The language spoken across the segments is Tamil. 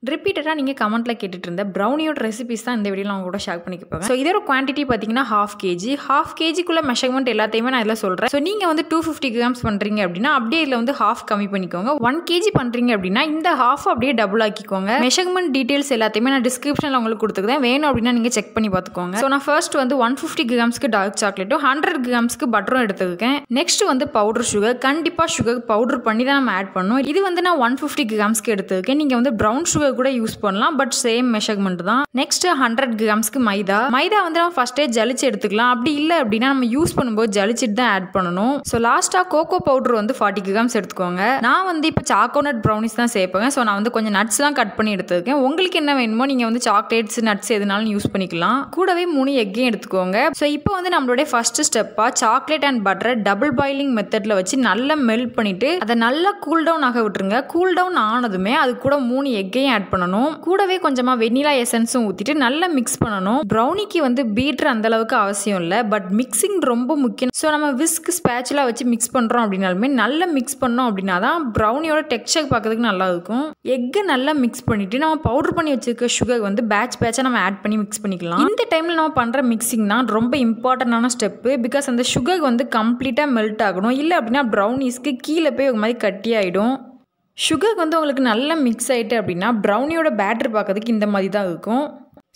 ரிப்பீட்டடாக நீங்கள் கமெண்ட்டில் கேட்டுட்டு இருந்த ப்ரௌனியோட ரெசிபிஸ் தான் இந்த வீடியோவில் அவங்க கூட ஷேர் பண்ணிக்க. ஸோ இதோட குவான்டிட்டி பார்த்தீங்கன்னா ஹாஃப் கேஜிக்குள்ளே மெஷர்மெண்ட் எல்லாத்தையுமே நான் இதில் சொல்கிறேன். ஸோ நீங்கள் வந்து 250 கிராம்ஸ் பண்ணுறீங்க அப்படின்னா அப்படியே இதில் வந்து ஹாஃப் கம்மி பண்ணிக்கோங்க. 1 kg பண்ணுறீங்க அப்படின்னா இந்த ஹாஃப் அப்படியே டபுள் ஆக்கிக்கோங்க. மெஷர்மெண்ட் டீட்டெயில்ஸ் எல்லாத்தையுமே நான் டிஸ்கிரிப்ஷனில் உங்களுக்கு கொடுத்துருக்கேன். வேணும் அப்படின்னா நீங்கள் செக் பண்ணி பார்த்துக்கோங்க. ஸோ நான் ஃபர்ஸ்ட் வந்து 150 கிராம்ஸ்க்கு டார்க் சாக்லேட்டும் 100 கிராம்ஸ்க்கு பட்டரும் எடுத்துருக்கேன். நெக்ஸ்ட் வந்து பவுடர் சுகர். கண்டிப்பாக சுகர் பவுடர் பண்ணி தான் நம்ம ஆட் பண்ணணும். இது வந்து நான் 150 கிராம்ஸ்க்கு எடுத்துருக்கேன். நீங்கள் வந்து ப்ரௌன் சுகர் கூட யூஸ் பண்ணலாம், பட் சேம் மெஷர்மெண்ட் தான். நெக்ஸ்ட் 100 கிராம்ஸ்க்கு மைதா வந்து நம்ம ஃபர்ஸ்டே ஜலிச்சு எடுத்துக்கலாம். அப்படி இல்லை அப்படின்னா நம்ம யூஸ் பண்ணும்போது ஜலிச்சிட்டு தான் ஆட் பண்ணணும். ஸோ லாஸ்டா கோகோ பவுடர் வந்து 40 கிராம்ஸ் எடுத்துக்கோங்க. நான் வந்து இப்போ சாக்கோனட் ப்ரௌனிஸ் தான் சேர்ப்பேன். ஸோ நான் வந்து கொஞ்சம் நட்ஸ்லாம் கட் பண்ணி எடுத்துருக்கேன். உங்களுக்கு என்ன வேணுமோ நீங்கள் வந்து சாக்லேட்ஸ் நட்ஸ் எதுனாலும் யூஸ் பண்ணிக்கலாம். கூடவே 3 எக்கையும் எடுத்துக்கோங்க. ஸோ இப்போ வந்து நம்மளுடைய ஃபர்ஸ்ட் ஸ்டெப்பாக chocolate and Pattarai double boiling மெத்தடில் வச்சு நல்லா மெல்ட் பண்ணிட்டு அதை நல்லா கூல் டவுன் ஆக விட்டுருங்க. கூல் டவுன் ஆனதுமே அது கூட 3 எக்கையும் ஆட் பண்ணணும். கூடவே கொஞ்சமா வெனிலா எசன்ஸும் ஊத்திட்டு நல்லா மிக்ஸ் பண்ணணும். ப்ரௌனிக்கு வந்து பீட்டர் அந்த அளவுக்கு அவசியம் இல்லை, பட் மிக்சிங் ரொம்ப முக்கியம். ஸோ நம்ம விஸ்க் ஸ்பேச்சுலா வச்சு மிக்ஸ் பண்றோம் அப்படின்னாலுமே நல்லா மிக்ஸ் பண்ணோம் அப்படின்னா தான் ப்ரௌனியோட டெக்ஸ்சர் பார்க்கறதுக்கு நல்லா இருக்கும். எக்கு நல்லா மிக்ஸ் பண்ணிட்டு நம்ம பவுடர் பண்ணி வச்சிருக்க சுகர் வந்து பேட்சா நம்ம ஆட் பண்ணி மிக்ஸ் பண்ணிக்கலாம். இந்த டைம்ல நம்ம பண்ற மிக்சிங் தான் ரொம்ப இம்பார்ட்டன்டான ஸ்டெப். பிகாஸ் அந்த சுகர் வந்து கம்ப்ளீட்டா மெல்ட் ஆகணும். இல்லை அப்படின்னா ப்ரௌனிஸ்க்கு கீழே போய் ஒரு மாதிரி கட்டி ஆயிடும். சுகர் வந்து உங்களுக்கு நல்லா மிக்ஸ் ஆகிட்டு அப்படின்னா ப்ரௌனியோட பேட்டர் பார்க்கறதுக்கு இந்த மாதிரி தான் இருக்கும்.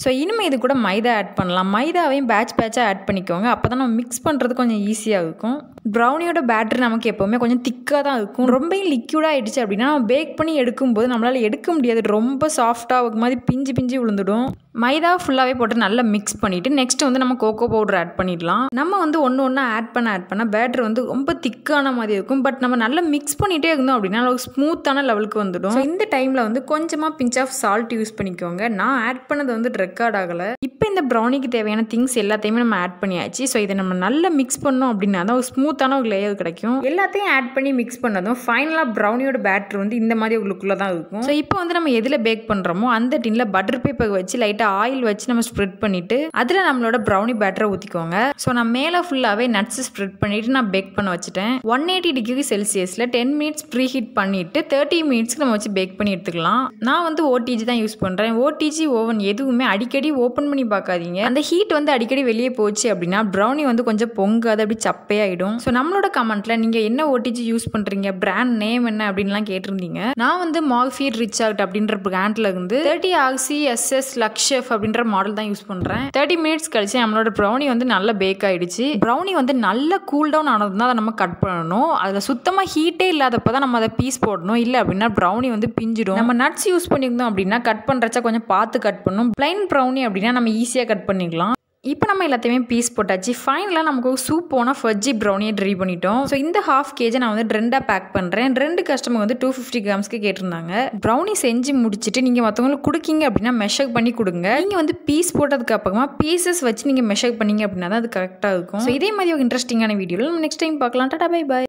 ஸோ இனிமேல் இது கூட மைதா ஆட் பண்ணலாம். மைதாவையும் பேட்சாக ஆட் பண்ணிக்கோங்க. அப்போ தான் நம்ம மிக்ஸ் பண்ணுறது கொஞ்சம் ஈஸியாக இருக்கும். ப்ரௌனியோட பேட்டர் நமக்கு எப்போவுமே கொஞ்சம் திக்காக தான் இருக்கும். ரொம்ப லிக்யூடாக ஆகிடுச்சு அப்படின்னா நம்ம பேக் பண்ணி எடுக்கும்போது நம்மளால் எடுக்க முடியாது. ரொம்ப சாஃப்டாக ஒரு மாதிரி பிஞ்சு விழுந்துடும். மைதா ஃபுல்லாகவே போட்டு நல்லா மிக்ஸ் பண்ணிவிட்டு நெக்ஸ்ட் வந்து நம்ம கோகோ பவுடர் ஆட் பண்ணிடலாம். நம்ம வந்து ஒன்று ஆட் பண்ண பேட்டர் வந்து ரொம்ப திக்கான மாதிரி இருக்கும். பட் நம்ம நல்லா மிக்ஸ் பண்ணிகிட்டே இருந்தோம் அப்படின்னா ஒரு ஸ்மூத்தான லெவலுக்கு வந்துடும். ஸோ இந்த டைமில் வந்து கொஞ்சமாக பிஞ்ச் ஆஃப் சால்ட் யூஸ் பண்ணிக்கோங்க. நான் ஆட் பண்ணது வந்து ரெக்கார்ட் ஆகலை. இப்போ இந்த ப்ரௌனிக்கு தேவையான திங்ஸ் எல்லாத்தையுமே நம்ம ஆட் பண்ணியாச்சு. ஸோ இதை நம்ம நல்லா மிக்ஸ் பண்ணோம் அப்படின்னா தான் ஒரு ஸ்மூத்தான ஒரு லேயர் கிடைக்கும். எல்லாத்தையும் ஆட் பண்ணி மிக்ஸ் பண்ணதும் ஃபைனலாக ப்ரௌனியோட பேட்டர் வந்து இந்த மாதிரி உள்ளுக்குள்ளே தான் இருக்கும். ஸோ இப்போ வந்து நம்ம எதில் பேக் பண்ணுறோமோ அந்த டின்ல பட்டர் பேப்பர் வச்சு லைட்டாக ஆயில் வச்சு நம்ம ஸ்ப்ரெட் பண்ணிட்டு அதில் நம்மளோட ப்ரௌனி பேட்டரை ஊற்றிக்கோங்க. ஸோ நான் மேலே ஃபுல்லாகவே நட்ஸ் ஸ்ப்ரெட் பண்ணிட்டு நான் பேக் பண்ண வச்சுட்டேன். 180 டிகிரி செல்சியஸில் 10 மினிட்ஸ் ப்ரீ ஹீட் பண்ணிட்டு 30 மினிட்ஸ்க்கு நம்ம வச்சு பேக் பண்ணி எடுத்துக்கலாம். நான் வந்து OTG தான் யூஸ் பண்ணுறேன். OTG ஓவன் எதுவுமே அடிக்கடி ஓப்பன் பண்ணி பார்க்காதீங்க. அந்த ஹீட் வந்து அடிக்கடி வெளியே போச்சு அப்படின்னா ப்ரௌனி வந்து கொஞ்சம் பொங்காது, அப்படி சப்பையாயிடும். ஸோ நம்மளோட கமெண்ட்ல நீங்கள் என்ன OTG யூஸ் பண்ணுறீங்க, பிராண்ட் நேம் என்ன அப்படின்லாம் கேட்டிருந்தீங்க. நான் வந்து மார்க்ஃபீட் ரிச்சார்ட் அப்படின்ற பிராண்ட்ல இருந்து 30 RC SS லக்ஷெஃப் அப்படின்ற மாடல் தான் யூஸ் பண்றேன். 30 மினிட்ஸ் கழிச்சு நம்மளோட ப்ரௌனி வந்து நல்லா பேக் ஆயிடுச்சு. ப்ரௌனி வந்து நல்லா கூல் டவுன் ஆனது தான் அதை நம்ம கட் பண்ணணும். அதில் சுத்தமாக ஹீட்டே இல்லாதப்போ தான் நம்ம அதை பீஸ் போடணும். இல்லை அப்படின்னா ப்ரௌனி வந்து பிஞ்சிடும். நம்ம நட்ஸ் யூஸ் பண்ணியிருந்தோம் அப்படின்னா கட் பண்ணுறச்சா கொஞ்சம் பார்த்து கட் பண்ணணும். பிளைன் ப்ரௌனி அப்படின்னா நம்ம ஈஸியாக கட் பண்ணிக்கலாம். இப்போ நம்ம எல்லாத்தையுமே பீஸ் போட்டாச்சு. ஃபைனலாக நமக்கு சூப் போனால் ஃபஜ்ஜி ப்ரௌனியை ரெடி பண்ணிட்டோம். ஸோ இந்த ஹாஃப் கேஜை நான் வந்து 2 பேக் பண்ணுறேன். 2 கஸ்டமர் வந்து 250 கிராம்ஸ்க்கு கேட்டிருந்தாங்க. ப்ரௌனி செஞ்சு முடிச்சுட்டு நீங்கள் மற்றவங்களுக்கு கொடுக்கீங்க அப்படின்னா மெஷர் பண்ணி கொடுங்க. நீங்கள் வந்து பீஸ் போட்டதுக்கு அப்புறமா பீசஸ் வச்சு நீங்கள் மெஷர் பண்ணீங்க அப்படின்னா தான் அது கரெக்டாக இருக்கும். ஸோ இதே மாதிரி ஒரு இன்ட்ரெஸ்டிங்கான வீடியோவில் நம்ம நெக்ஸ்ட் டைம் பார்க்கலாம். Tata bye bye.